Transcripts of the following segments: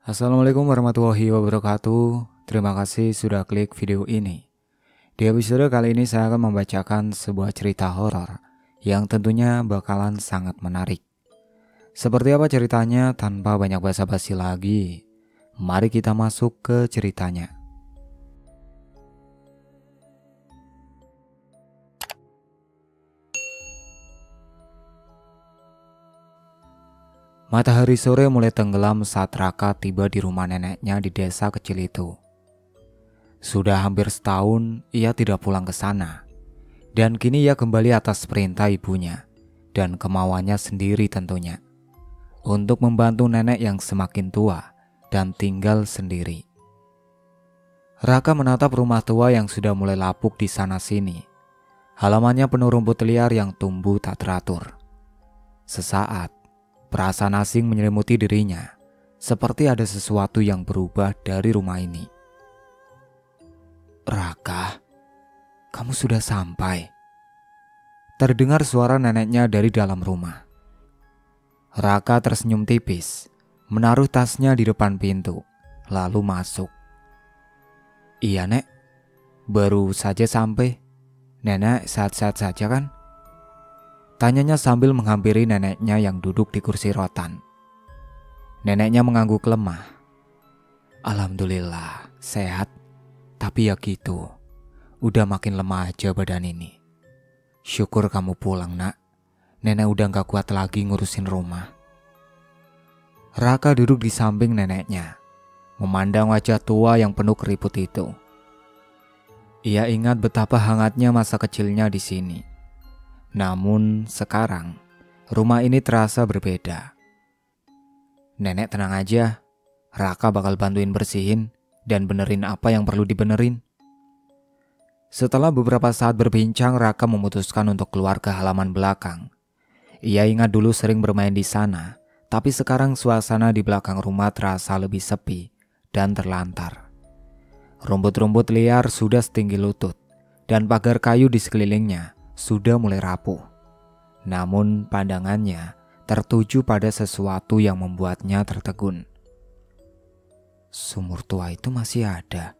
Assalamualaikum warahmatullahi wabarakatuh. Terima kasih sudah klik video ini. Di episode kali ini saya akan membacakan sebuah cerita horor yang tentunya bakalan sangat menarik. Seperti apa ceritanya tanpa banyak basa-basi lagi? Mari kita masuk ke ceritanya. Matahari sore mulai tenggelam saat Raka tiba di rumah neneknya di desa kecil itu. Sudah hampir setahun ia tidak pulang ke sana. Dan kini ia kembali atas perintah ibunya dan kemauannya sendiri tentunya. Untuk membantu nenek yang semakin tua dan tinggal sendiri. Raka menatap rumah tua yang sudah mulai lapuk di sana sini. Halamannya penuh rumput liar yang tumbuh tak teratur. Sesaat perasaan asing menyelimuti dirinya, seperti ada sesuatu yang berubah dari rumah ini. "Raka, kamu sudah sampai." Terdengar suara neneknya dari dalam rumah. Raka tersenyum tipis, menaruh tasnya di depan pintu, lalu masuk. "Iya, Nek, baru saja sampai. Nenek sehat-sehat saja kan?" Tanyanya sambil menghampiri neneknya yang duduk di kursi rotan. Neneknya mengangguk lemah. "Alhamdulillah, sehat. Tapi ya gitu, udah makin lemah aja badan ini. Syukur kamu pulang, Nak. Nenek udah gak kuat lagi ngurusin rumah." Raka duduk di samping neneknya, memandang wajah tua yang penuh keriput itu. Ia ingat betapa hangatnya masa kecilnya di sini. Namun sekarang rumah ini terasa berbeda. "Nenek tenang aja, Raka bakal bantuin bersihin dan benerin apa yang perlu dibenerin." Setelah beberapa saat berbincang, Raka memutuskan untuk keluar ke halaman belakang. Ia ingat dulu sering bermain di sana, tapi sekarang suasana di belakang rumah terasa lebih sepi dan terlantar. Rumput-rumput liar sudah setinggi lutut dan pagar kayu di sekelilingnya sudah mulai rapuh. Namun pandangannya tertuju pada sesuatu yang membuatnya tertegun. Sumur tua itu masih ada.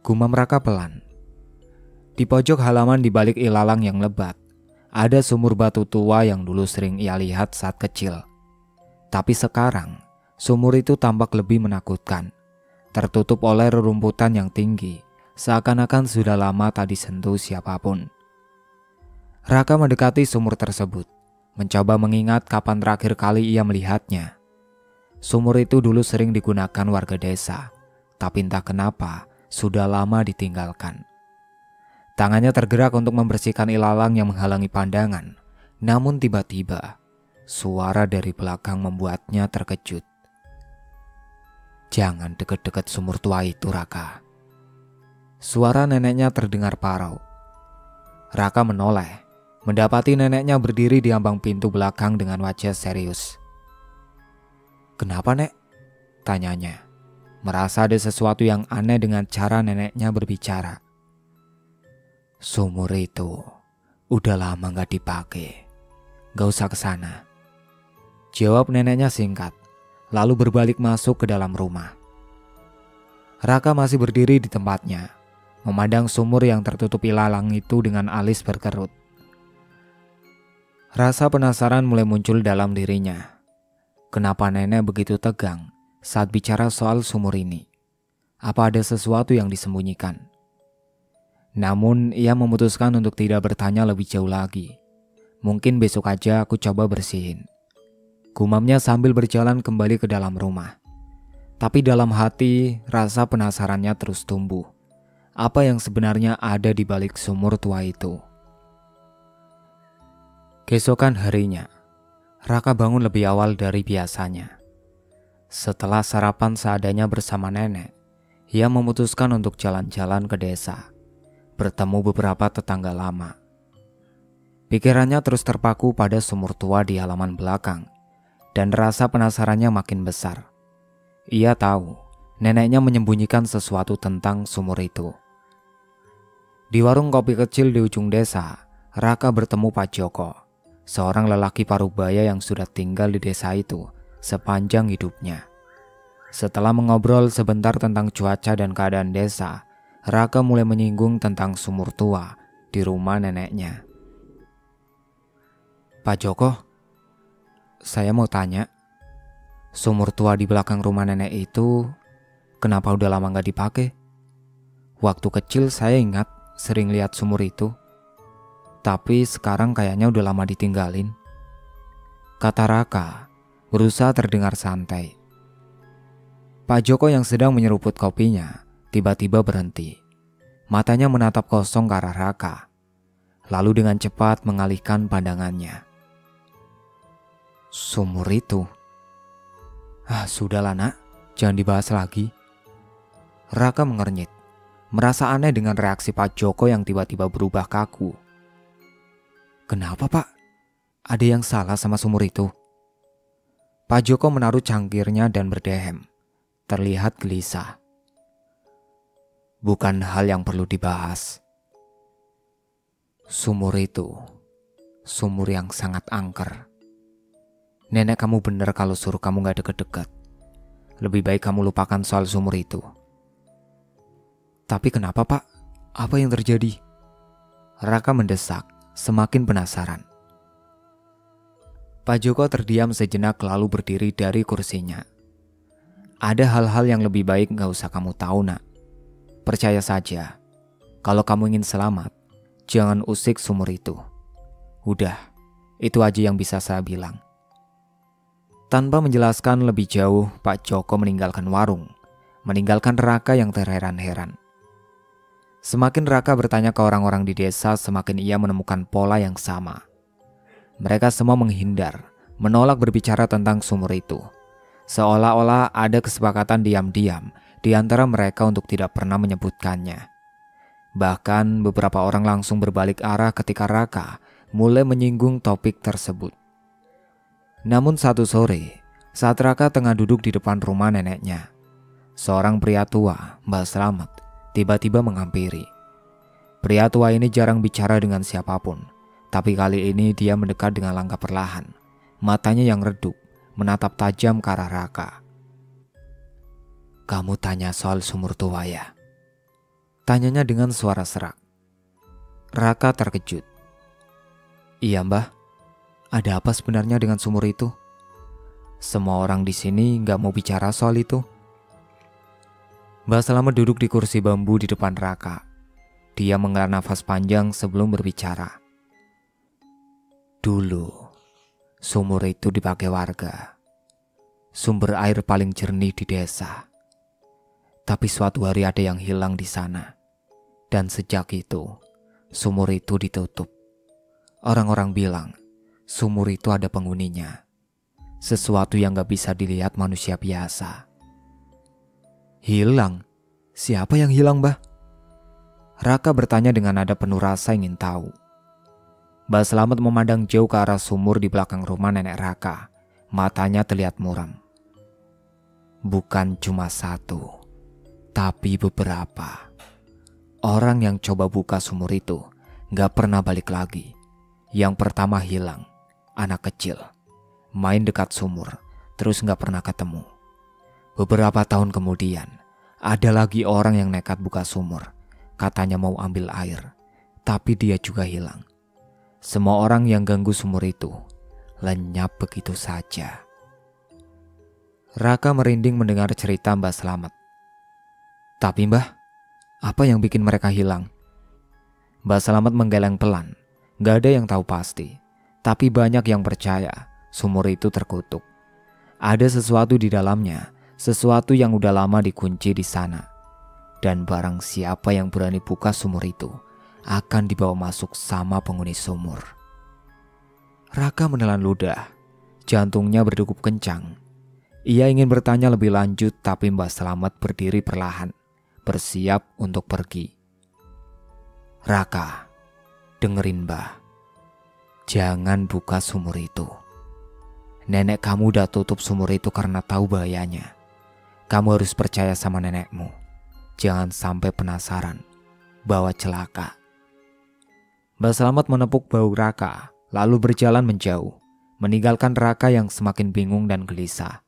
Gumam Raka pelan. Di pojok halaman di balik ilalang yang lebat, ada sumur batu tua yang dulu sering ia lihat saat kecil. Tapi sekarang, sumur itu tampak lebih menakutkan. Tertutup oleh rerumputan yang tinggi, seakan-akan sudah lama tak disentuh siapapun. Raka mendekati sumur tersebut, mencoba mengingat kapan terakhir kali ia melihatnya. Sumur itu dulu sering digunakan warga desa, tapi entah kenapa sudah lama ditinggalkan. Tangannya tergerak untuk membersihkan ilalang yang menghalangi pandangan, namun tiba-tiba suara dari belakang membuatnya terkejut. "Jangan dekat-dekat sumur tua itu, Raka." Suara neneknya terdengar parau. Raka menoleh, mendapati neneknya berdiri di ambang pintu belakang dengan wajah serius. "Kenapa, Nek?" tanyanya, merasa ada sesuatu yang aneh dengan cara neneknya berbicara. "Sumur itu udah lama gak dipakai. Gak usah ke sana," jawab neneknya singkat, lalu berbalik masuk ke dalam rumah. Raka masih berdiri di tempatnya, memandang sumur yang tertutup ilalang itu dengan alis berkerut. Rasa penasaran mulai muncul dalam dirinya. Kenapa nenek begitu tegang saat bicara soal sumur ini? Apa ada sesuatu yang disembunyikan? Namun ia memutuskan untuk tidak bertanya lebih jauh lagi. "Mungkin besok aja aku coba bersihin," gumamnya sambil berjalan kembali ke dalam rumah. Tapi dalam hati rasa penasarannya terus tumbuh. Apa yang sebenarnya ada di balik sumur tua itu? Keesokan harinya, Raka bangun lebih awal dari biasanya. Setelah sarapan seadanya bersama nenek, ia memutuskan untuk jalan-jalan ke desa, bertemu beberapa tetangga lama. Pikirannya terus terpaku pada sumur tua di halaman belakang, dan rasa penasarannya makin besar. Ia tahu neneknya menyembunyikan sesuatu tentang sumur itu. Di warung kopi kecil di ujung desa, Raka bertemu Pak Joko, seorang lelaki parubaya yang sudah tinggal di desa itu sepanjang hidupnya. Setelah mengobrol sebentar tentang cuaca dan keadaan desa, Raka mulai menyinggung tentang sumur tua di rumah neneknya. Pak Joko, saya mau tanya, sumur tua di belakang rumah nenek itu kenapa udah lama gak dipakai? Waktu kecil saya ingat sering lihat sumur itu, tapi sekarang kayaknya udah lama ditinggalin, kata Raka berusaha terdengar santai. Pak Joko yang sedang menyeruput kopinya tiba-tiba berhenti. Matanya menatap kosong ke arah Raka, lalu dengan cepat mengalihkan pandangannya. Sumur itu? Sudahlah nak, jangan dibahas lagi. Raka mengernyit, merasa aneh dengan reaksi Pak Joko yang tiba-tiba berubah kaku. Kenapa Pak? Ada yang salah sama sumur itu? Pak Joko menaruh cangkirnya dan berdehem, terlihat gelisah. Bukan hal yang perlu dibahas. Sumur itu, sumur yang sangat angker. Nenek kamu benar kalau suruh kamu gak deket-deket. Lebih baik kamu lupakan soal sumur itu. Tapi kenapa Pak? Apa yang terjadi? Raka mendesak, semakin penasaran. Pak Joko terdiam sejenak lalu berdiri dari kursinya. Ada hal-hal yang lebih baik gak usah kamu tahu nak. Percaya saja, kalau kamu ingin selamat, jangan usik sumur itu. Udah, itu aja yang bisa saya bilang. Tanpa menjelaskan lebih jauh, Pak Joko meninggalkan warung, meninggalkan Raka yang terheran-heran. Semakin Raka bertanya ke orang-orang di desa, semakin ia menemukan pola yang sama. Mereka semua menghindar, menolak berbicara tentang sumur itu. Seolah-olah ada kesepakatan diam-diam di antara mereka untuk tidak pernah menyebutkannya. Bahkan beberapa orang langsung berbalik arah ketika Raka mulai menyinggung topik tersebut. Namun satu sore, saat Raka tengah duduk di depan rumah neneknya, seorang pria tua, Mbak Slamet, tiba-tiba menghampiri. Pria tua ini jarang bicara dengan siapapun, tapi kali ini dia mendekat dengan langkah perlahan. Matanya yang redup menatap tajam ke arah Raka. Kamu tanya soal sumur tua ya? Tanyanya dengan suara serak. Raka terkejut. Iya mbah, ada apa sebenarnya dengan sumur itu? Semua orang di sini gak mau bicara soal itu. Mbah Slamet duduk di kursi bambu di depan Raka. Dia menghela nafas panjang sebelum berbicara. Dulu, sumur itu dipakai warga. Sumber air paling jernih di desa. Tapi suatu hari ada yang hilang di sana. Dan sejak itu, sumur itu ditutup. Orang-orang bilang, sumur itu ada penghuninya. Sesuatu yang gak bisa dilihat manusia biasa. Hilang? Siapa yang hilang, Mbah? Raka bertanya dengan nada penuh rasa ingin tahu. Mbah Slamet memandang jauh ke arah sumur di belakang rumah nenek Raka. Matanya terlihat muram. Bukan cuma satu, tapi beberapa. Orang yang coba buka sumur itu gak pernah balik lagi. Yang pertama hilang, anak kecil. Main dekat sumur, terus gak pernah ketemu. Beberapa tahun kemudian, ada lagi orang yang nekat buka sumur. Katanya mau ambil air, tapi dia juga hilang. Semua orang yang ganggu sumur itu lenyap begitu saja. Raka merinding mendengar cerita Mbah Slamet. Tapi Mbah, apa yang bikin mereka hilang? Mbah Slamet menggeleng pelan. Gak ada yang tahu pasti, tapi banyak yang percaya sumur itu terkutuk. Ada sesuatu di dalamnya, sesuatu yang udah lama dikunci di sana. Dan barang siapa yang berani buka sumur itu akan dibawa masuk sama penghuni sumur. Raka menelan ludah, jantungnya berdegup kencang. Ia ingin bertanya lebih lanjut, tapi Mbah Slamet berdiri perlahan, bersiap untuk pergi. Raka, dengerin Mbah. Jangan buka sumur itu. Nenek kamu udah tutup sumur itu karena tahu bahayanya. Kamu harus percaya sama nenekmu. Jangan sampai penasaran, bawa celaka. Mbah Slamet menepuk bahu Raka, lalu berjalan menjauh, meninggalkan Raka yang semakin bingung dan gelisah.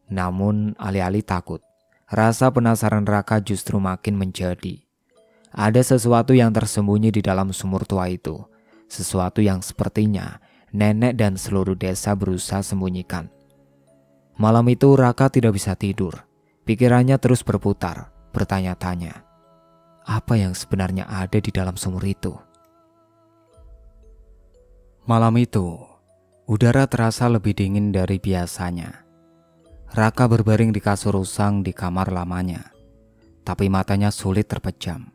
Namun alih-alih takut, rasa penasaran Raka justru makin menjadi. Ada sesuatu yang tersembunyi di dalam sumur tua itu. Sesuatu yang sepertinya nenek dan seluruh desa berusaha sembunyikan. Malam itu Raka tidak bisa tidur. Pikirannya terus berputar, bertanya-tanya. Apa yang sebenarnya ada di dalam sumur itu? Malam itu, udara terasa lebih dingin dari biasanya. Raka berbaring di kasur usang di kamar lamanya. Tapi matanya sulit terpejam.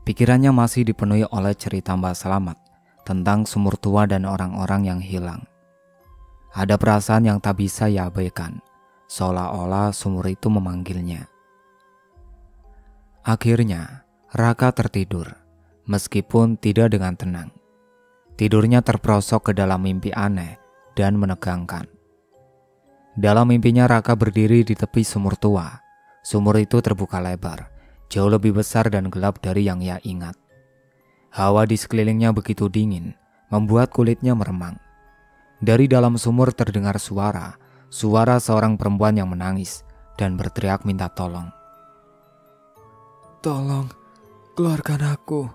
Pikirannya masih dipenuhi oleh cerita Mbak Selamat tentang sumur tua dan orang-orang yang hilang. Ada perasaan yang tak bisa ia abaikan, seolah-olah sumur itu memanggilnya. Akhirnya, Raka tertidur, meskipun tidak dengan tenang. Tidurnya terperosok ke dalam mimpi aneh dan menegangkan. Dalam mimpinya Raka berdiri di tepi sumur tua. Sumur itu terbuka lebar, jauh lebih besar dan gelap dari yang ia ingat. Hawa di sekelilingnya begitu dingin, membuat kulitnya meremang. Dari dalam sumur terdengar suara seorang perempuan yang menangis dan berteriak minta tolong. "Tolong, keluarkan aku,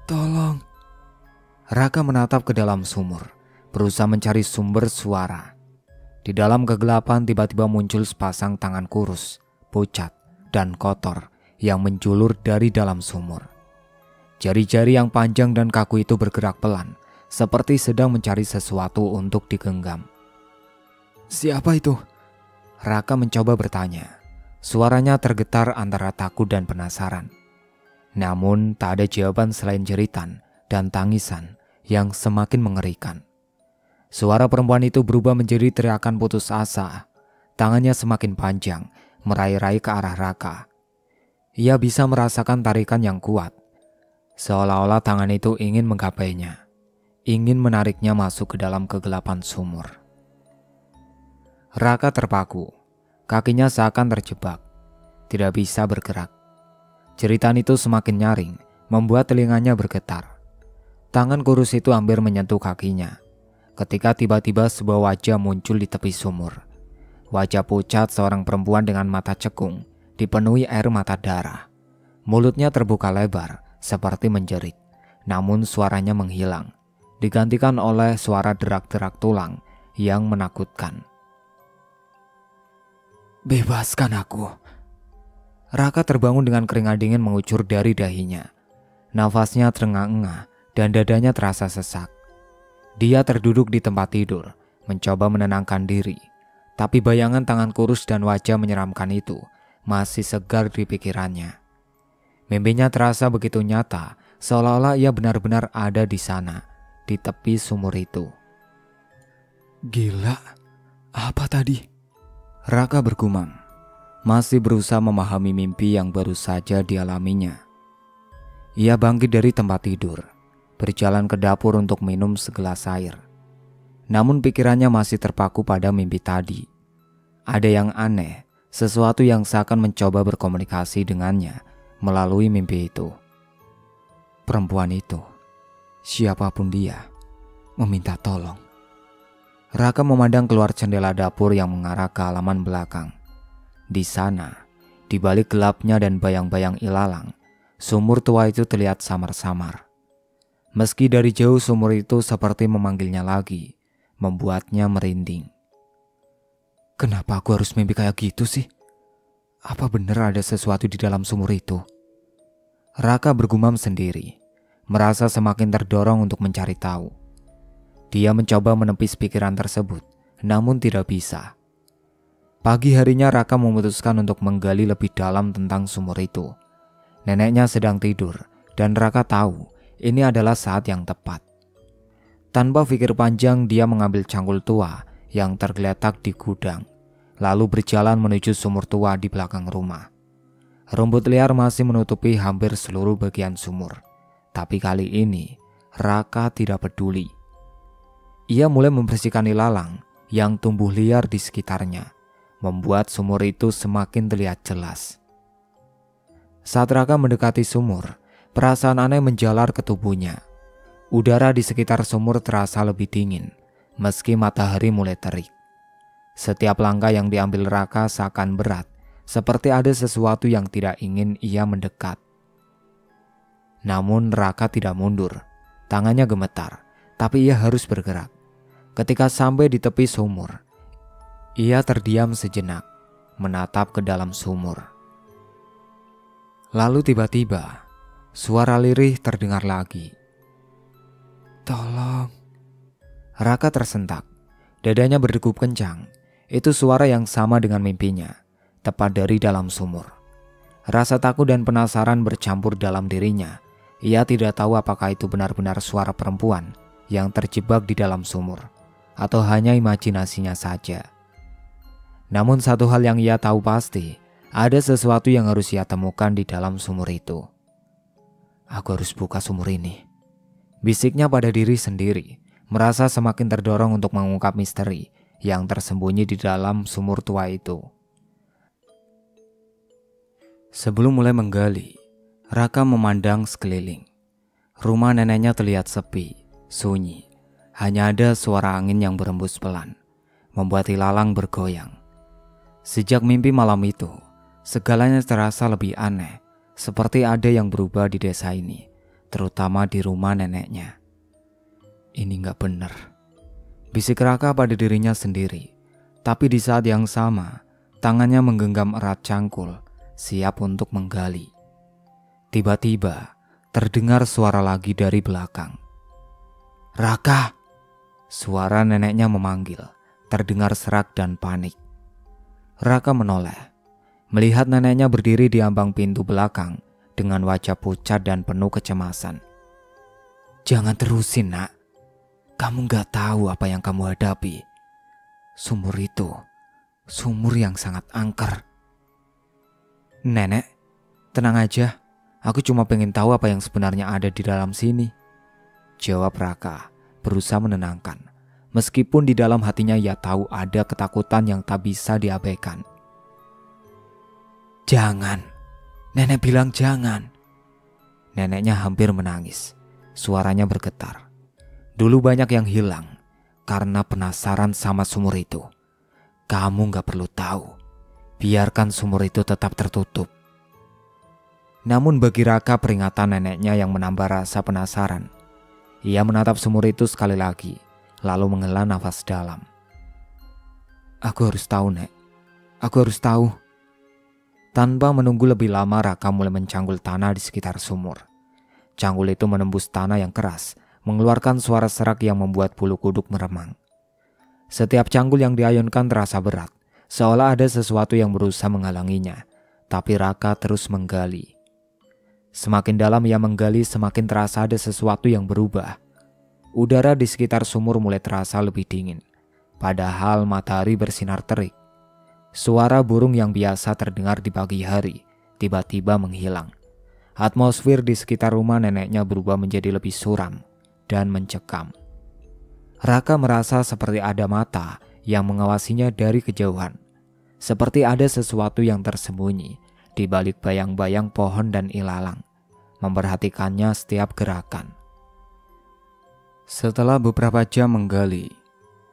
tolong." Raka menatap ke dalam sumur, berusaha mencari sumber suara. Di dalam kegelapan tiba-tiba muncul sepasang tangan kurus, pucat, dan kotor yang menjulur dari dalam sumur. Jari-jari yang panjang dan kaku itu bergerak pelan, seperti sedang mencari sesuatu untuk digenggam. "Siapa itu?" Raka mencoba bertanya. Suaranya tergetar antara takut dan penasaran. Namun tak ada jawaban selain jeritan dan tangisan yang semakin mengerikan. Suara perempuan itu berubah menjadi teriakan putus asa. Tangannya semakin panjang, meraih-raih ke arah Raka. Ia bisa merasakan tarikan yang kuat, seolah-olah tangan itu ingin menggapainya, ingin menariknya masuk ke dalam kegelapan sumur. Raka terpaku. Kakinya seakan terjebak, tidak bisa bergerak. Jeritan itu semakin nyaring, membuat telinganya bergetar. Tangan kurus itu hampir menyentuh kakinya, ketika tiba-tiba sebuah wajah muncul di tepi sumur. Wajah pucat seorang perempuan dengan mata cekung, dipenuhi air mata darah. Mulutnya terbuka lebar, seperti menjerit, namun suaranya menghilang, digantikan oleh suara derak-derak tulang yang menakutkan. "Bebaskan aku." Raka terbangun dengan keringat dingin mengucur dari dahinya. Nafasnya terengah-engah dan dadanya terasa sesak. Dia terduduk di tempat tidur, mencoba menenangkan diri. Tapi bayangan tangan kurus dan wajah menyeramkan itu masih segar di pikirannya. Mimpinya terasa begitu nyata, seolah-olah ia benar-benar ada di sana, di tepi sumur itu. "Gila, apa tadi?" Raka bergumam, masih berusaha memahami mimpi yang baru saja dialaminya. Ia bangkit dari tempat tidur, berjalan ke dapur untuk minum segelas air. Namun pikirannya masih terpaku pada mimpi tadi. Ada yang aneh, sesuatu yang seakan mencoba berkomunikasi dengannya melalui mimpi itu. Perempuan itu, siapapun dia, meminta tolong. Raka memandang keluar jendela dapur yang mengarah ke halaman belakang. Di sana, di balik gelapnya dan bayang-bayang ilalang, sumur tua itu terlihat samar-samar. Meski dari jauh sumur itu seperti memanggilnya lagi, membuatnya merinding. Kenapa aku harus mimpi kayak gitu sih? Apa benar ada sesuatu di dalam sumur itu? Raka bergumam sendiri, merasa semakin terdorong untuk mencari tahu. Dia mencoba menepis pikiran tersebut, namun tidak bisa. Pagi harinya Raka memutuskan untuk menggali lebih dalam tentang sumur itu. Neneknya sedang tidur, dan Raka tahu ini adalah saat yang tepat. Tanpa pikir panjang, dia mengambil cangkul tua yang tergeletak di gudang, lalu berjalan menuju sumur tua di belakang rumah. Rumput liar masih menutupi hampir seluruh bagian sumur, tapi kali ini Raka tidak peduli. Ia mulai membersihkan ilalang yang tumbuh liar di sekitarnya, membuat sumur itu semakin terlihat jelas. Saat Raka mendekati sumur, perasaan aneh menjalar ke tubuhnya. Udara di sekitar sumur terasa lebih dingin, meski matahari mulai terik. Setiap langkah yang diambil Raka seakan berat, seperti ada sesuatu yang tidak ingin ia mendekat. Namun Raka tidak mundur, tangannya gemetar, tapi ia harus bergerak. Ketika sampai di tepi sumur, ia terdiam sejenak, menatap ke dalam sumur. Lalu tiba-tiba, suara lirih terdengar lagi. "Tolong." Raka tersentak, dadanya berdegup kencang. Itu suara yang sama dengan mimpinya, tepat dari dalam sumur. Rasa takut dan penasaran bercampur dalam dirinya. Ia tidak tahu apakah itu benar-benar suara perempuan yang terjebak di dalam sumur, atau hanya imajinasinya saja. Namun satu hal yang ia tahu pasti, ada sesuatu yang harus ia temukan di dalam sumur itu. "Aku harus buka sumur ini," bisiknya pada diri sendiri, merasa semakin terdorong untuk mengungkap misteri yang tersembunyi di dalam sumur tua itu. Sebelum mulai menggali, Raka memandang sekeliling. Rumah neneknya terlihat sepi, sunyi. Hanya ada suara angin yang berembus pelan, membuat ilalang bergoyang. Sejak mimpi malam itu, segalanya terasa lebih aneh, seperti ada yang berubah di desa ini, terutama di rumah neneknya. "Ini gak benar," bisik Raka pada dirinya sendiri. Tapi di saat yang sama, tangannya menggenggam erat cangkul, siap untuk menggali. Tiba-tiba, terdengar suara lagi dari belakang. "Raka!" Suara neneknya memanggil, terdengar serak dan panik. Raka menoleh, melihat neneknya berdiri di ambang pintu belakang dengan wajah pucat dan penuh kecemasan. "Jangan terusin, Nak. Kamu gak tahu apa yang kamu hadapi. Sumur itu, sumur yang sangat angker." "Nenek, tenang aja. Aku cuma pengen tahu apa yang sebenarnya ada di dalam sini," jawab Raka, berusaha menenangkan. Meskipun di dalam hatinya ia tahu ada ketakutan yang tak bisa diabaikan. "Jangan, nenek bilang jangan." Neneknya hampir menangis, suaranya bergetar. Dulu banyak yang hilang karena penasaran sama sumur itu. Kamu gak perlu tahu. Biarkan sumur itu tetap tertutup. Namun bagi Raka peringatan neneknya yang menambah rasa penasaran. Ia menatap sumur itu sekali lagi, lalu menghela nafas dalam. "Aku harus tahu, Nek. Aku harus tahu." Tanpa menunggu lebih lama, Raka mulai mencangkul tanah di sekitar sumur. Cangkul itu menembus tanah yang keras, mengeluarkan suara serak yang membuat bulu kuduk meremang. Setiap cangkul yang diayunkan terasa berat, seolah ada sesuatu yang berusaha menghalanginya. Tapi Raka terus menggali. Semakin dalam ia menggali, semakin terasa ada sesuatu yang berubah. Udara di sekitar sumur mulai terasa lebih dingin, padahal matahari bersinar terik. Suara burung yang biasa terdengar di pagi hari tiba-tiba menghilang. Atmosfer di sekitar rumah neneknya berubah menjadi lebih suram dan mencekam. Raka merasa seperti ada mata yang mengawasinya dari kejauhan. Seperti ada sesuatu yang tersembunyi di balik bayang-bayang pohon dan ilalang, memperhatikannya setiap gerakan. Setelah beberapa jam menggali,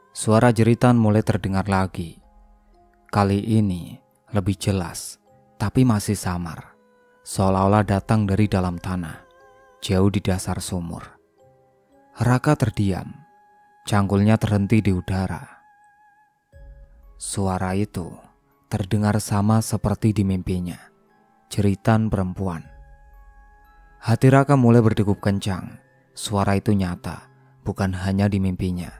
suara jeritan mulai terdengar lagi. Kali ini lebih jelas, tapi masih samar, seolah-olah datang dari dalam tanah, jauh di dasar sumur. Raka terdiam, cangkulnya terhenti di udara. Suara itu terdengar sama seperti di mimpinya, jeritan perempuan. Hati Raka mulai berdegup kencang. Suara itu nyata, bukan hanya di mimpinya.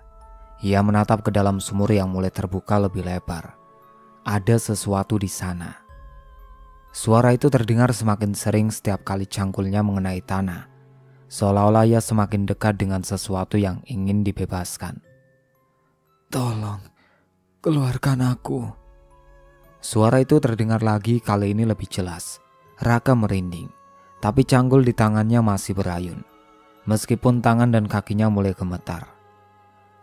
Ia menatap ke dalam sumur yang mulai terbuka lebih lebar. Ada sesuatu di sana. Suara itu terdengar semakin sering setiap kali cangkulnya mengenai tanah, seolah-olah ia semakin dekat dengan sesuatu yang ingin dibebaskan. "Tolong, keluarkan aku." Suara itu terdengar lagi, kali ini lebih jelas. Raka merinding, tapi cangkul di tangannya masih berayun, meskipun tangan dan kakinya mulai gemetar.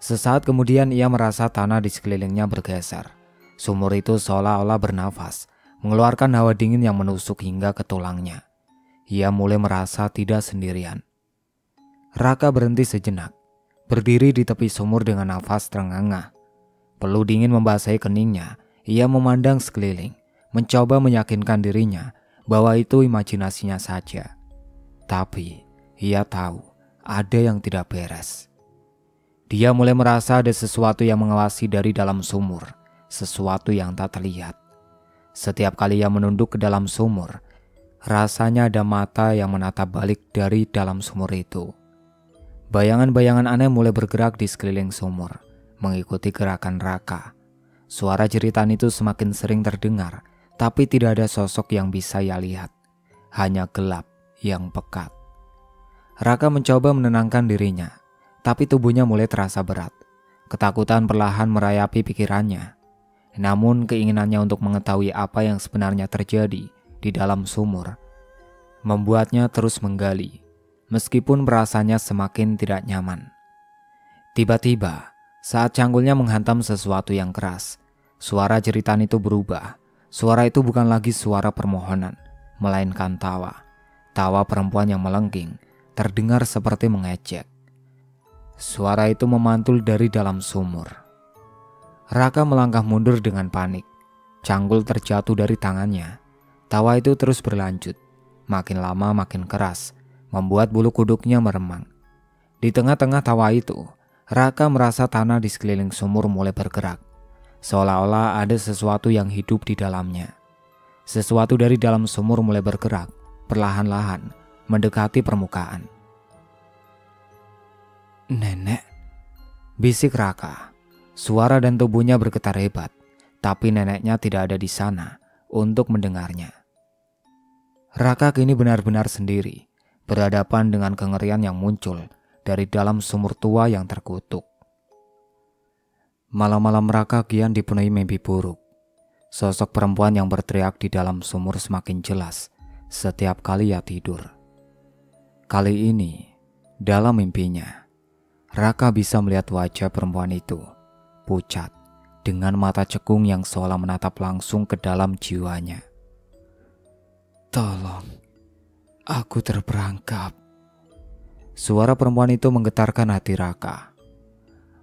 Sesaat kemudian ia merasa tanah di sekelilingnya bergeser. Sumur itu seolah-olah bernafas, mengeluarkan hawa dingin yang menusuk hingga ke tulangnya. Ia mulai merasa tidak sendirian. Raka berhenti sejenak, berdiri di tepi sumur dengan nafas terengah-engah. Perlu dingin membasahi keningnya, ia memandang sekeliling, mencoba meyakinkan dirinya bahwa itu imajinasinya saja. Tapi ia tahu ada yang tidak beres. Dia mulai merasa ada sesuatu yang mengawasi dari dalam sumur, sesuatu yang tak terlihat. Setiap kali ia menunduk ke dalam sumur, rasanya ada mata yang menatap balik dari dalam sumur itu. Bayangan-bayangan aneh mulai bergerak di sekeliling sumur, mengikuti gerakan Raka. Suara jeritan itu semakin sering terdengar, tapi tidak ada sosok yang bisa ia lihat. Hanya gelap yang pekat. Raka mencoba menenangkan dirinya, tapi tubuhnya mulai terasa berat. Ketakutan perlahan merayapi pikirannya. Namun keinginannya untuk mengetahui apa yang sebenarnya terjadi di dalam sumur membuatnya terus menggali, meskipun perasaannya semakin tidak nyaman. Tiba-tiba, saat canggulnya menghantam sesuatu yang keras, suara jeritan itu berubah. Suara itu bukan lagi suara permohonan, melainkan tawa. Tawa perempuan yang melengking, terdengar seperti mengejek. Suara itu memantul dari dalam sumur. Raka melangkah mundur dengan panik. Canggul terjatuh dari tangannya. Tawa itu terus berlanjut, makin lama makin keras, membuat bulu kuduknya meremang. Di tengah-tengah tawa itu, Raka merasa tanah di sekeliling sumur mulai bergerak, seolah-olah ada sesuatu yang hidup di dalamnya. Sesuatu dari dalam sumur mulai bergerak, perlahan-lahan, mendekati permukaan. "Nenek," bisik Raka. Suara dan tubuhnya bergetar hebat, tapi neneknya tidak ada di sana untuk mendengarnya. Raka kini benar-benar sendiri, berhadapan dengan kengerian yang muncul dari dalam sumur tua yang terkutuk. Malam-malam Raka kian dipenuhi mimpi buruk. Sosok perempuan yang berteriak di dalam sumur semakin jelas setiap kali ia tidur. Kali ini, dalam mimpinya, Raka bisa melihat wajah perempuan itu, pucat, dengan mata cekung yang seolah menatap langsung ke dalam jiwanya. "Tolong, aku terperangkap." Suara perempuan itu menggetarkan hati Raka.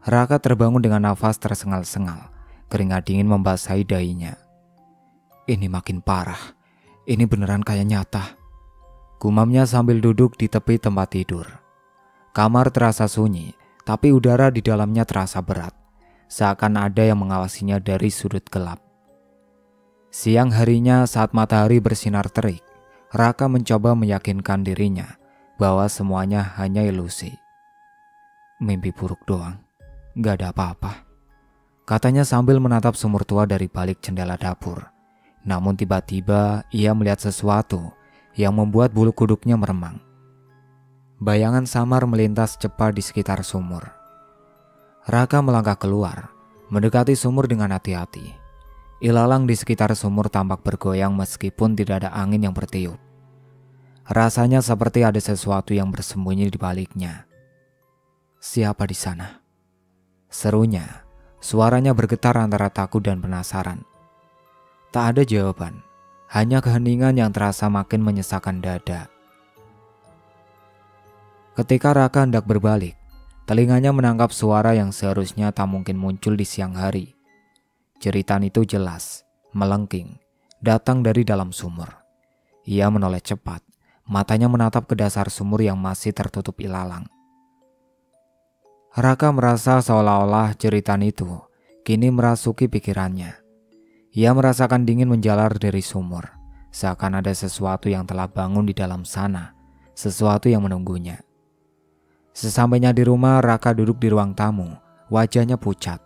Raka terbangun dengan nafas tersengal-sengal, keringat dingin membasahi dahinya. "Ini makin parah, ini beneran kayak nyata," gumamnya sambil duduk di tepi tempat tidur. Kamar terasa sunyi, tapi udara di dalamnya terasa berat, seakan ada yang mengawasinya dari sudut gelap. Siang harinya saat matahari bersinar terik, Raka mencoba meyakinkan dirinya bahwa semuanya hanya ilusi. "Mimpi buruk doang, gak ada apa-apa," katanya sambil menatap sumur tua dari balik jendela dapur. Namun tiba-tiba ia melihat sesuatu yang membuat bulu kuduknya meremang. Bayangan samar melintas cepat di sekitar sumur. Raka melangkah keluar, mendekati sumur dengan hati-hati. Ilalang di sekitar sumur tampak bergoyang meskipun tidak ada angin yang bertiup. Rasanya seperti ada sesuatu yang bersembunyi di baliknya. "Siapa di sana?" serunya. Suaranya bergetar antara takut dan penasaran. Tak ada jawaban, hanya keheningan yang terasa makin menyesakkan dada. Ketika Raka hendak berbalik, telinganya menangkap suara yang seharusnya tak mungkin muncul di siang hari. Jeritan itu jelas, melengking, datang dari dalam sumur. Ia menoleh cepat, matanya menatap ke dasar sumur yang masih tertutup ilalang. Raka merasa seolah-olah jeritan itu kini merasuki pikirannya. Ia merasakan dingin menjalar dari sumur, seakan ada sesuatu yang telah bangun di dalam sana, sesuatu yang menunggunya. Sesampainya di rumah, Raka duduk di ruang tamu, wajahnya pucat.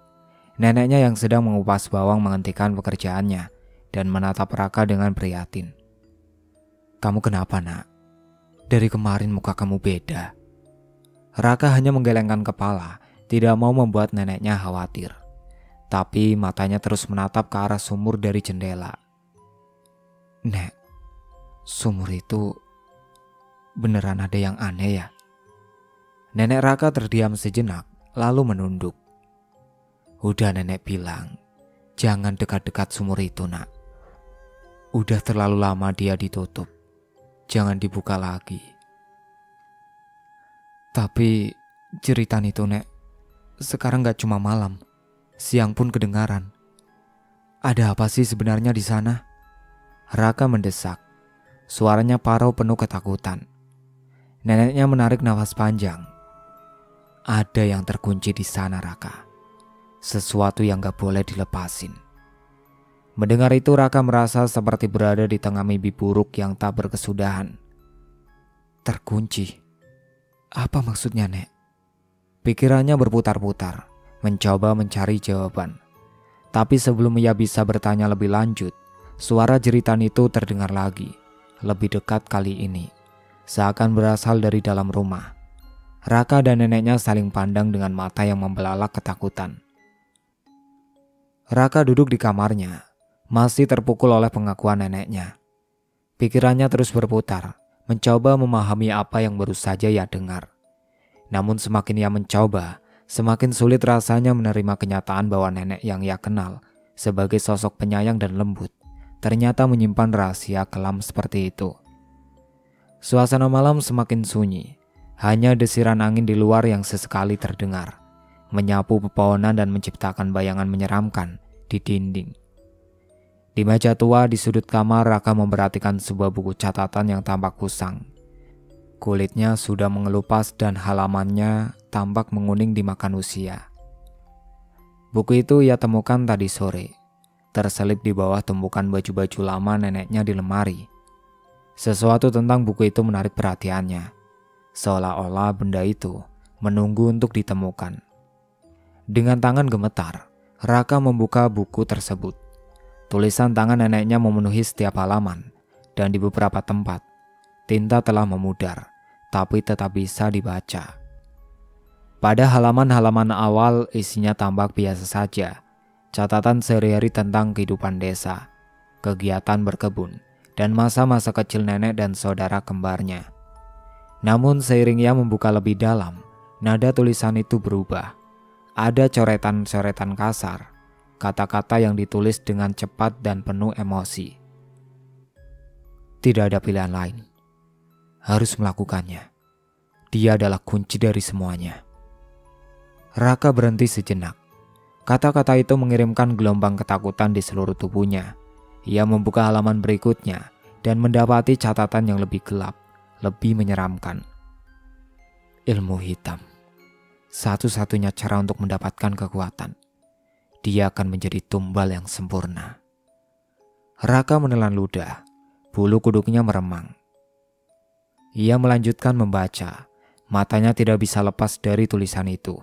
Neneknya yang sedang mengupas bawang menghentikan pekerjaannya dan menatap Raka dengan prihatin. "Kamu kenapa, Nak? Dari kemarin muka kamu beda." Raka hanya menggelengkan kepala, tidak mau membuat neneknya khawatir. Tapi matanya terus menatap ke arah sumur dari jendela. "Nek, sumur itu beneran ada yang aneh ya?" Nenek Raka terdiam sejenak, lalu menunduk. "Udah nenek bilang, jangan dekat-dekat sumur itu, Nak. Udah terlalu lama dia ditutup. Jangan dibuka lagi." "Tapi jeritan itu, Nek, sekarang gak cuma malam, Siang pun kedengaran. Ada apa sih sebenarnya di sana? Raka mendesak. Suaranya parau penuh ketakutan. Neneknya menarik nafas panjang. Ada yang terkunci di sana, Raka. Sesuatu yang gak boleh dilepasin. Mendengar itu Raka merasa seperti berada di tengah mimpi buruk yang tak berkesudahan. Terkunci? Apa maksudnya, Nek? Pikirannya berputar-putar, mencoba mencari jawaban. Tapi sebelum ia bisa bertanya lebih lanjut, suara jeritan itu terdengar lagi, lebih dekat kali ini, seakan berasal dari dalam rumah. Raka dan neneknya saling pandang dengan mata yang membelalak ketakutan. Raka duduk di kamarnya, masih terpukul oleh pengakuan neneknya. Pikirannya terus berputar, mencoba memahami apa yang baru saja ia dengar. Namun semakin ia mencoba, semakin sulit rasanya menerima kenyataan bahwa nenek yang ia kenal sebagai sosok penyayang dan lembut ternyata menyimpan rahasia kelam seperti itu. Suasana malam semakin sunyi, hanya desiran angin di luar yang sesekali terdengar, menyapu pepohonan dan menciptakan bayangan menyeramkan di dinding. Di meja tua di sudut kamar, Raka memperhatikan sebuah buku catatan yang tampak kusam. Kulitnya sudah mengelupas dan halamannya tampak menguning dimakan usia. Buku itu ia temukan tadi sore, terselip di bawah tumpukan baju-baju lama neneknya di lemari. Sesuatu tentang buku itu menarik perhatiannya, seolah-olah benda itu menunggu untuk ditemukan. Dengan tangan gemetar, Raka membuka buku tersebut. Tulisan tangan neneknya memenuhi setiap halaman, dan di beberapa tempat, tinta telah memudar, tapi tetap bisa dibaca. Pada halaman-halaman awal isinya tampak biasa saja, catatan sehari-hari tentang kehidupan desa, kegiatan berkebun, dan masa-masa kecil nenek dan saudara kembarnya. Namun seiring ia membuka lebih dalam, nada tulisan itu berubah. Ada coretan-coretan kasar, kata-kata yang ditulis dengan cepat dan penuh emosi. Tidak ada pilihan lain. Harus melakukannya. Dia adalah kunci dari semuanya. Raka berhenti sejenak. Kata-kata itu mengirimkan gelombang ketakutan di seluruh tubuhnya. Ia membuka halaman berikutnya dan mendapati catatan yang lebih gelap, lebih menyeramkan. Ilmu hitam. Satu-satunya cara untuk mendapatkan kekuatan. Dia akan menjadi tumbal yang sempurna. Raka menelan ludah. Bulu kuduknya meremang. Ia melanjutkan membaca. Matanya tidak bisa lepas dari tulisan itu.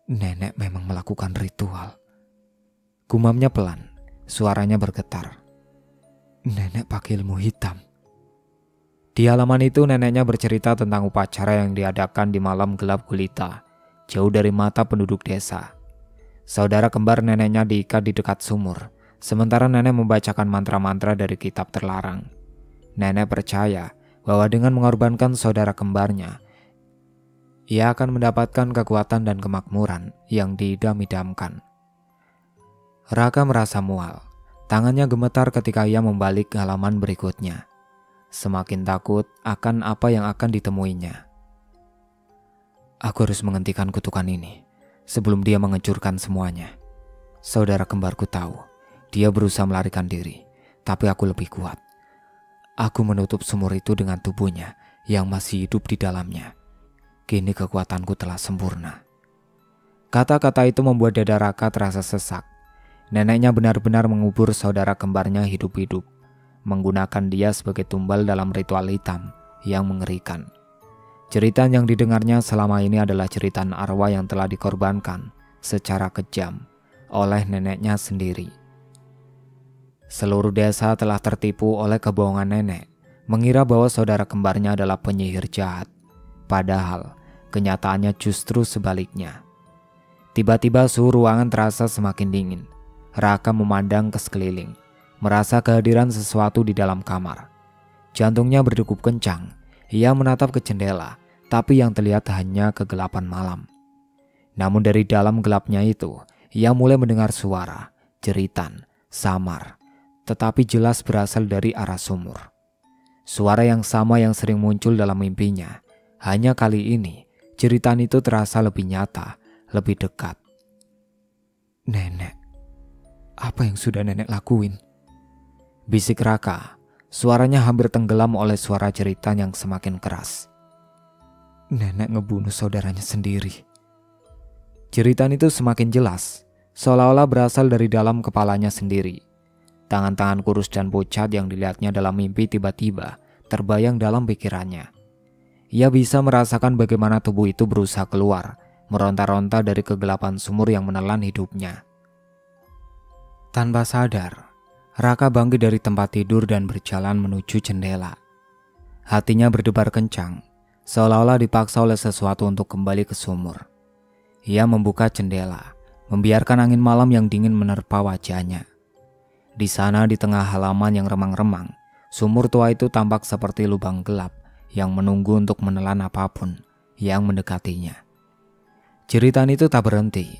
Nenek memang melakukan ritual. Gumamnya pelan. Suaranya bergetar. Nenek pakai ilmu hitam. Di halaman itu neneknya bercerita tentang upacara yang diadakan di malam gelap gulita, jauh dari mata penduduk desa. Saudara kembar neneknya diikat di dekat sumur, sementara nenek membacakan mantra-mantra dari kitab terlarang. Nenek percaya bahwa dengan mengorbankan saudara kembarnya, ia akan mendapatkan kekuatan dan kemakmuran yang diidam-idamkan. Raka merasa mual, tangannya gemetar ketika ia membalik halaman berikutnya. Semakin takut akan apa yang akan ditemuinya. Aku harus menghentikan kutukan ini sebelum dia menghancurkan semuanya. Saudara kembarku tahu dia berusaha melarikan diri, tapi aku lebih kuat. Aku menutup sumur itu dengan tubuhnya yang masih hidup di dalamnya. Kini kekuatanku telah sempurna. Kata-kata itu membuat dada Raka terasa sesak. Neneknya benar-benar mengubur saudara kembarnya hidup-hidup, menggunakan dia sebagai tumbal dalam ritual hitam yang mengerikan. Cerita yang didengarnya selama ini adalah cerita arwah yang telah dikorbankan secara kejam oleh neneknya sendiri. Seluruh desa telah tertipu oleh kebohongan nenek, mengira bahwa saudara kembarnya adalah penyihir jahat. Padahal kenyataannya justru sebaliknya. Tiba-tiba suhu ruangan terasa semakin dingin. Raka memandang ke sekeliling, merasa kehadiran sesuatu di dalam kamar. Jantungnya berdegup kencang. Ia menatap ke jendela, tapi yang terlihat hanya kegelapan malam. Namun dari dalam gelapnya itu, ia mulai mendengar suara, jeritan, samar, tetapi jelas berasal dari arah sumur. Suara yang sama yang sering muncul dalam mimpinya. Hanya kali ini, jeritan itu terasa lebih nyata, lebih dekat. Nenek, apa yang sudah nenek lakuin? Bisik Raka, suaranya hampir tenggelam oleh suara jeritan yang semakin keras. Nenek ngebunuh saudaranya sendiri. Jeritan itu semakin jelas, seolah-olah berasal dari dalam kepalanya sendiri. Tangan-tangan kurus dan pucat yang dilihatnya dalam mimpi tiba-tiba terbayang dalam pikirannya. Ia bisa merasakan bagaimana tubuh itu berusaha keluar, meronta-ronta dari kegelapan sumur yang menelan hidupnya. Tanpa sadar, Raka bangkit dari tempat tidur dan berjalan menuju jendela. Hatinya berdebar kencang, seolah-olah dipaksa oleh sesuatu untuk kembali ke sumur. Ia membuka jendela, membiarkan angin malam yang dingin menerpa wajahnya. Di sana di tengah halaman yang remang-remang, sumur tua itu tampak seperti lubang gelap yang menunggu untuk menelan apapun yang mendekatinya. Jeritan itu tak berhenti,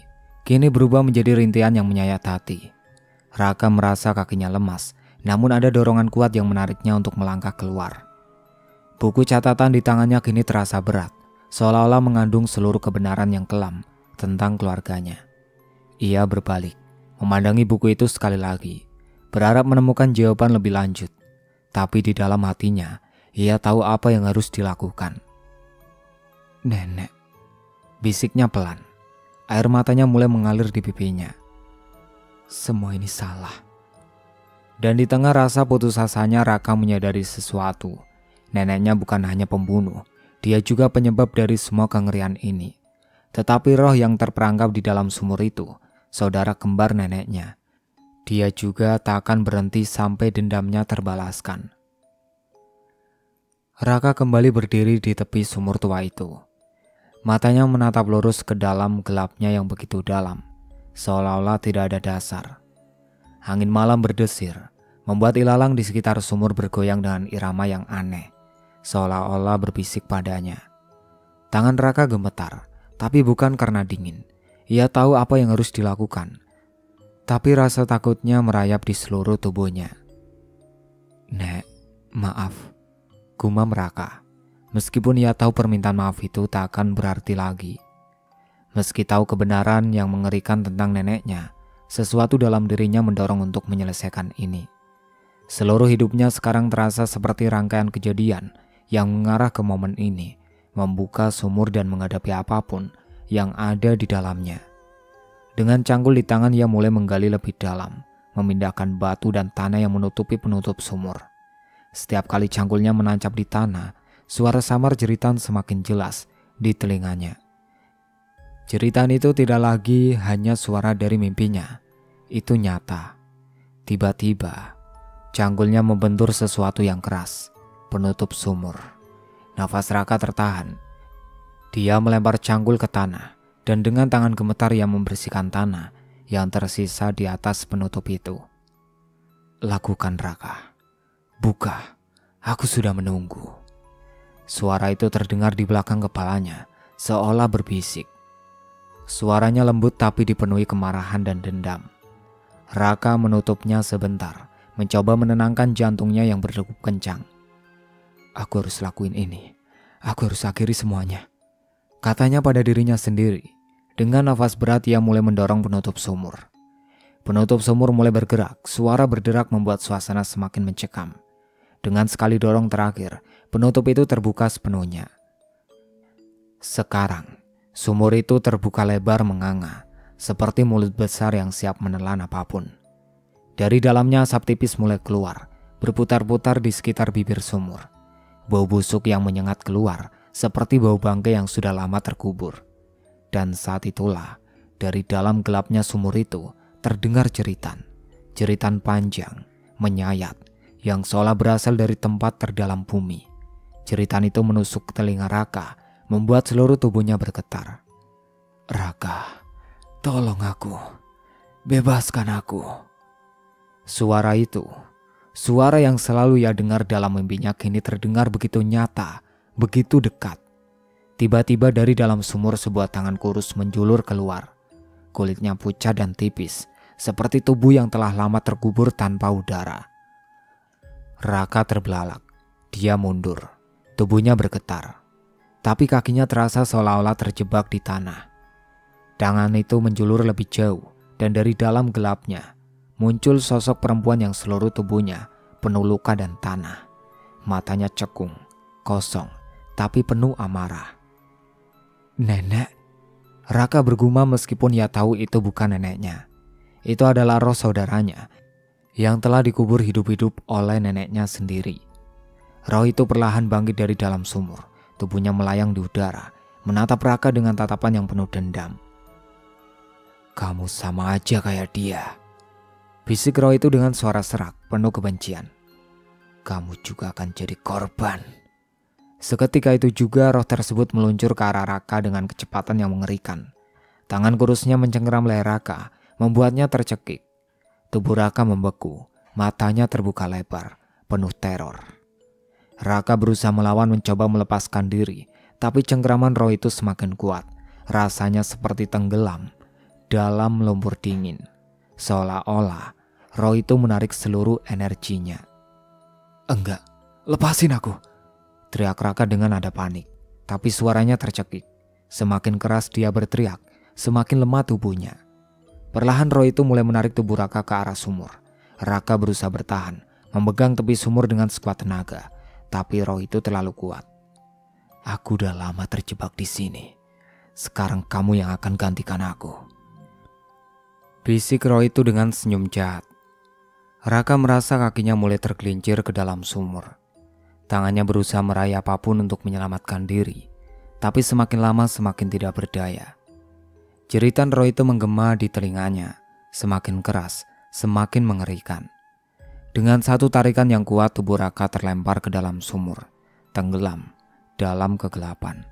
kini berubah menjadi rintihan yang menyayat hati. Raka merasa kakinya lemas, namun ada dorongan kuat yang menariknya untuk melangkah keluar. Buku catatan di tangannya kini terasa berat, seolah-olah mengandung seluruh kebenaran yang kelam tentang keluarganya. Ia berbalik, memandangi buku itu sekali lagi, berharap menemukan jawaban lebih lanjut. Tapi di dalam hatinya, ia tahu apa yang harus dilakukan. Nenek, bisiknya pelan. Air matanya mulai mengalir di pipinya. Semua ini salah. Dan di tengah rasa putus asanya, Raka menyadari sesuatu. Neneknya bukan hanya pembunuh, dia juga penyebab dari semua kengerian ini. Tetapi roh yang terperangkap di dalam sumur itu, saudara kembar neneknya. Dia juga tak akan berhenti sampai dendamnya terbalaskan. Raka kembali berdiri di tepi sumur tua itu. Matanya menatap lurus ke dalam gelapnya yang begitu dalam, seolah-olah tidak ada dasar. Angin malam berdesir, membuat ilalang di sekitar sumur bergoyang dengan irama yang aneh, seolah-olah berbisik padanya. Tangan Raka gemetar, tapi bukan karena dingin. Ia tahu apa yang harus dilakukan, tapi rasa takutnya merayap di seluruh tubuhnya. Nek, maaf, gumam Raka. Meskipun ia tahu permintaan maaf itu tak akan berarti lagi. Meski tahu kebenaran yang mengerikan tentang neneknya, sesuatu dalam dirinya mendorong untuk menyelesaikan ini. Seluruh hidupnya sekarang terasa seperti rangkaian kejadian yang mengarah ke momen ini, membuka sumur dan menghadapi apapun yang ada di dalamnya. Dengan cangkul di tangan ia mulai menggali lebih dalam, memindahkan batu dan tanah yang menutupi penutup sumur. Setiap kali cangkulnya menancap di tanah, suara samar jeritan semakin jelas di telinganya. Jeritan itu tidak lagi hanya suara dari mimpinya, itu nyata. Tiba-tiba, cangkulnya membentur sesuatu yang keras, penutup sumur. Nafas Raka tertahan. Dia melempar cangkul ke tanah, dan dengan tangan gemetar ia membersihkan tanah yang tersisa di atas penutup itu. Lakukan Raka. Buka, aku sudah menunggu. Suara itu terdengar di belakang kepalanya, seolah berbisik. Suaranya lembut tapi dipenuhi kemarahan dan dendam. Raka menutupnya sebentar, mencoba menenangkan jantungnya yang berdegup kencang. Aku harus lakuin ini. Aku harus akhiri semuanya, katanya pada dirinya sendiri. Dengan nafas berat ia mulai mendorong penutup sumur. Penutup sumur mulai bergerak, suara berderak membuat suasana semakin mencekam. Dengan sekali dorong terakhir, penutup itu terbuka sepenuhnya. Sekarang, sumur itu terbuka lebar menganga, seperti mulut besar yang siap menelan apapun. Dari dalamnya asap tipis mulai keluar, berputar-putar di sekitar bibir sumur. Bau busuk yang menyengat keluar, seperti bau bangkai yang sudah lama terkubur. Dan saat itulah, dari dalam gelapnya sumur itu, terdengar jeritan. Jeritan panjang, menyayat, yang seolah berasal dari tempat terdalam bumi. Jeritan itu menusuk telinga Raka, membuat seluruh tubuhnya bergetar. Raka, tolong aku, bebaskan aku. Suara itu, suara yang selalu ia dengar dalam mimpinya kini terdengar begitu nyata, begitu dekat. Tiba-tiba dari dalam sumur sebuah tangan kurus menjulur keluar. Kulitnya pucat dan tipis, seperti tubuh yang telah lama terkubur tanpa udara. Raka terbelalak, dia mundur, tubuhnya bergetar. Tapi kakinya terasa seolah-olah terjebak di tanah. Tangan itu menjulur lebih jauh, dan dari dalam gelapnya muncul sosok perempuan yang seluruh tubuhnya penuh luka dan tanah. Matanya cekung, kosong, tapi penuh amarah. "Nenek," Raka bergumam meskipun ia tahu itu bukan neneknya. Itu adalah roh saudaranya yang telah dikubur hidup-hidup oleh neneknya sendiri. Roh itu perlahan bangkit dari dalam sumur, tubuhnya melayang di udara, menatap Raka dengan tatapan yang penuh dendam. "Kamu sama aja kayak dia," bisik roh itu dengan suara serak penuh kebencian. "Kamu juga akan jadi korban." Seketika itu juga roh tersebut meluncur ke arah Raka dengan kecepatan yang mengerikan. Tangan kurusnya mencengkeram leher Raka, membuatnya tercekik. Tubuh Raka membeku, matanya terbuka lebar, penuh teror. Raka berusaha melawan, mencoba melepaskan diri, tapi cengkeraman roh itu semakin kuat. Rasanya seperti tenggelam dalam lumpur dingin. Seolah-olah roh itu menarik seluruh energinya. "Enggak, lepasin aku!" teriak Raka dengan nada panik, tapi suaranya tercekik. Semakin keras dia berteriak, semakin lemah tubuhnya. Perlahan roh itu mulai menarik tubuh Raka ke arah sumur. Raka berusaha bertahan, memegang tepi sumur dengan sekuat tenaga, tapi roh itu terlalu kuat. "Aku udah lama terjebak di sini. Sekarang kamu yang akan gantikan aku," bisik roh itu dengan senyum jahat. Raka merasa kakinya mulai tergelincir ke dalam sumur. Tangannya berusaha meraih apapun untuk menyelamatkan diri, tapi semakin lama semakin tidak berdaya. Jeritan roh itu menggema di telinganya, semakin keras, semakin mengerikan. Dengan satu tarikan yang kuat, tubuh Raka terlempar ke dalam sumur, tenggelam dalam kegelapan.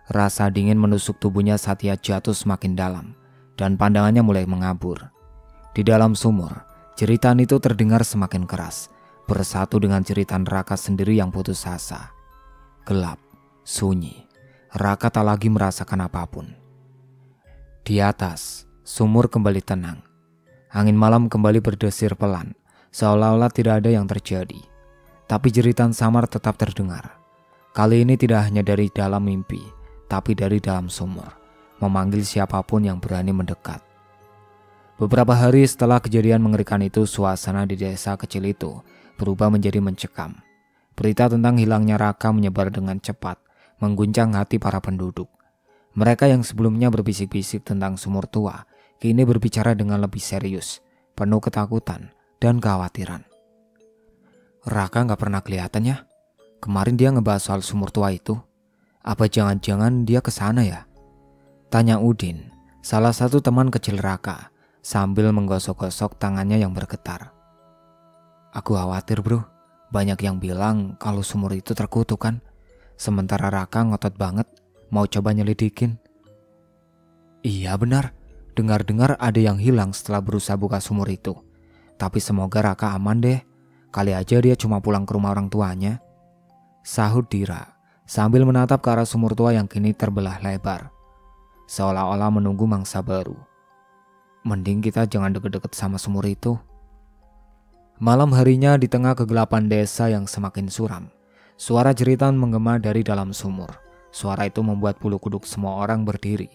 Rasa dingin menusuk tubuhnya saat ia jatuh semakin dalam, dan pandangannya mulai mengabur. Di dalam sumur, jeritan itu terdengar semakin keras, bersatu dengan jeritan Raka sendiri yang putus asa. Gelap, sunyi. Raka tak lagi merasakan apapun. Di atas, sumur kembali tenang. Angin malam kembali berdesir pelan, seolah-olah tidak ada yang terjadi. Tapi jeritan samar tetap terdengar. Kali ini tidak hanya dari dalam mimpi, tapi dari dalam sumur, memanggil siapapun yang berani mendekat. Beberapa hari setelah kejadian mengerikan itu, suasana di desa kecil itu berubah menjadi mencekam. Berita tentang hilangnya Raka menyebar dengan cepat, mengguncang hati para penduduk. Mereka yang sebelumnya berbisik-bisik tentang sumur tua, kini berbicara dengan lebih serius, penuh ketakutan dan kekhawatiran. "Raka gak pernah kelihatan ya? Kemarin dia ngebahas soal sumur tua itu. Apa jangan-jangan dia kesana ya?" tanya Udin, salah satu teman kecil Raka, sambil menggosok-gosok tangannya yang bergetar. "Aku khawatir bro, banyak yang bilang kalau sumur itu terkutuk kan. Sementara Raka ngotot banget mau coba nyelidikin." "Iya benar, dengar-dengar ada yang hilang setelah berusaha buka sumur itu. Tapi semoga Raka aman deh, kali aja dia cuma pulang ke rumah orang tuanya," sahut Dira sambil menatap ke arah sumur tua yang kini terbelah lebar, seolah-olah menunggu mangsa baru. "Mending kita jangan deket-deket sama sumur itu." Malam harinya, di tengah kegelapan desa yang semakin suram, suara jeritan menggema dari dalam sumur. Suara itu membuat bulu kuduk semua orang berdiri.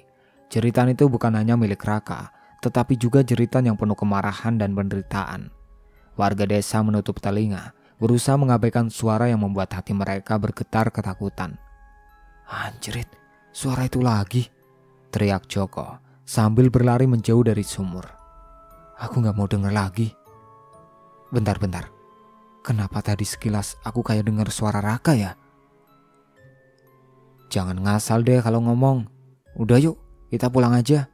Jeritan itu bukan hanya milik Raka, tetapi juga jeritan yang penuh kemarahan dan penderitaan. Warga desa menutup telinga, berusaha mengabaikan suara yang membuat hati mereka bergetar ketakutan. "Anjrit, suara itu lagi!" teriak Joko sambil berlari menjauh dari sumur. "Aku gak mau denger lagi." Bentar. Kenapa tadi sekilas aku kayak dengar suara Raka ya?" "Jangan ngasal deh kalau ngomong. Udah yuk, kita pulang aja,"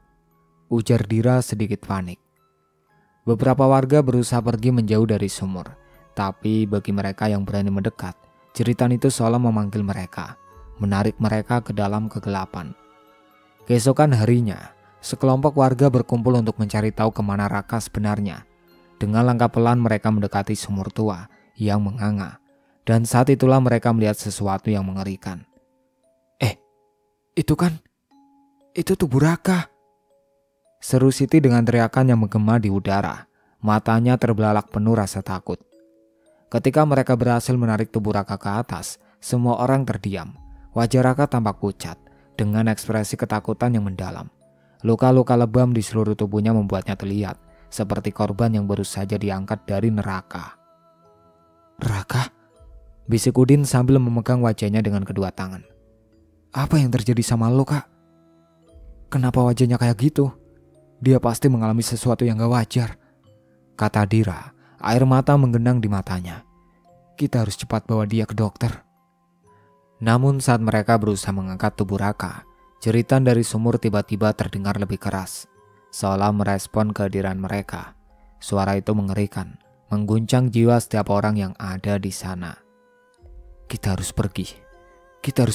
ujar Dira sedikit panik. Beberapa warga berusaha pergi menjauh dari sumur, tapi bagi mereka yang berani mendekat, jeritan itu seolah memanggil mereka, menarik mereka ke dalam kegelapan. Keesokan harinya, sekelompok warga berkumpul untuk mencari tahu kemana Raka sebenarnya. Dengan langkah pelan mereka mendekati sumur tua yang menganga, dan saat itulah mereka melihat sesuatu yang mengerikan. Itu tubuh Raka," seru Siti dengan teriakan yang menggema di udara. Matanya terbelalak penuh rasa takut. Ketika mereka berhasil menarik tubuh Raka ke atas, semua orang terdiam. Wajah Raka tampak pucat dengan ekspresi ketakutan yang mendalam. Luka-luka lebam di seluruh tubuhnya membuatnya terlihat seperti korban yang baru saja diangkat dari neraka. "Raka?" bisik Udin sambil memegang wajahnya dengan kedua tangan. "Apa yang terjadi sama lo, Kak? Kenapa wajahnya kayak gitu? Dia pasti mengalami sesuatu yang gak wajar," kata Dira, air mata menggenang di matanya. "Kita harus cepat bawa dia ke dokter." Namun saat mereka berusaha mengangkat tubuh Raka, jeritan dari sumur tiba-tiba terdengar lebih keras, seolah merespon kehadiran mereka. Suara itu mengerikan, mengguncang jiwa setiap orang yang ada di sana. Kita harus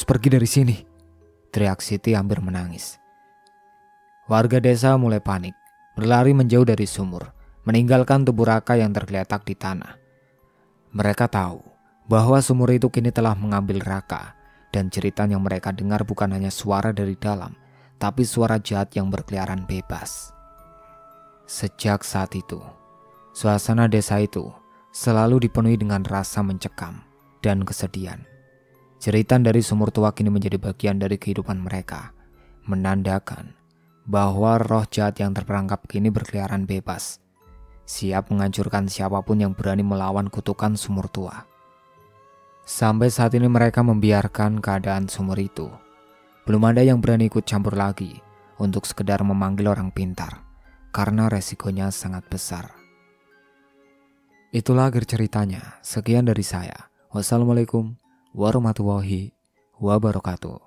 pergi dari sini," teriak Siti hampir menangis. Warga desa mulai panik, berlari menjauh dari sumur, meninggalkan tubuh Raka yang tergeletak di tanah. Mereka tahu bahwa sumur itu kini telah mengambil Raka, dan jeritan yang mereka dengar bukan hanya suara dari dalam, tapi suara jahat yang berkeliaran bebas. Sejak saat itu, suasana desa itu selalu dipenuhi dengan rasa mencekam dan kesedihan. Jeritan dari sumur tua kini menjadi bagian dari kehidupan mereka, menandakan bahwa roh jahat yang terperangkap kini berkeliaran bebas, siap menghancurkan siapapun yang berani melawan kutukan sumur tua. Sampai saat ini mereka membiarkan keadaan sumur itu. Belum ada yang berani ikut campur lagi untuk sekedar memanggil orang pintar, karena resikonya sangat besar. Itulah akhir ceritanya. Sekian dari saya. Wassalamualaikum warahmatullahi wabarakatuh.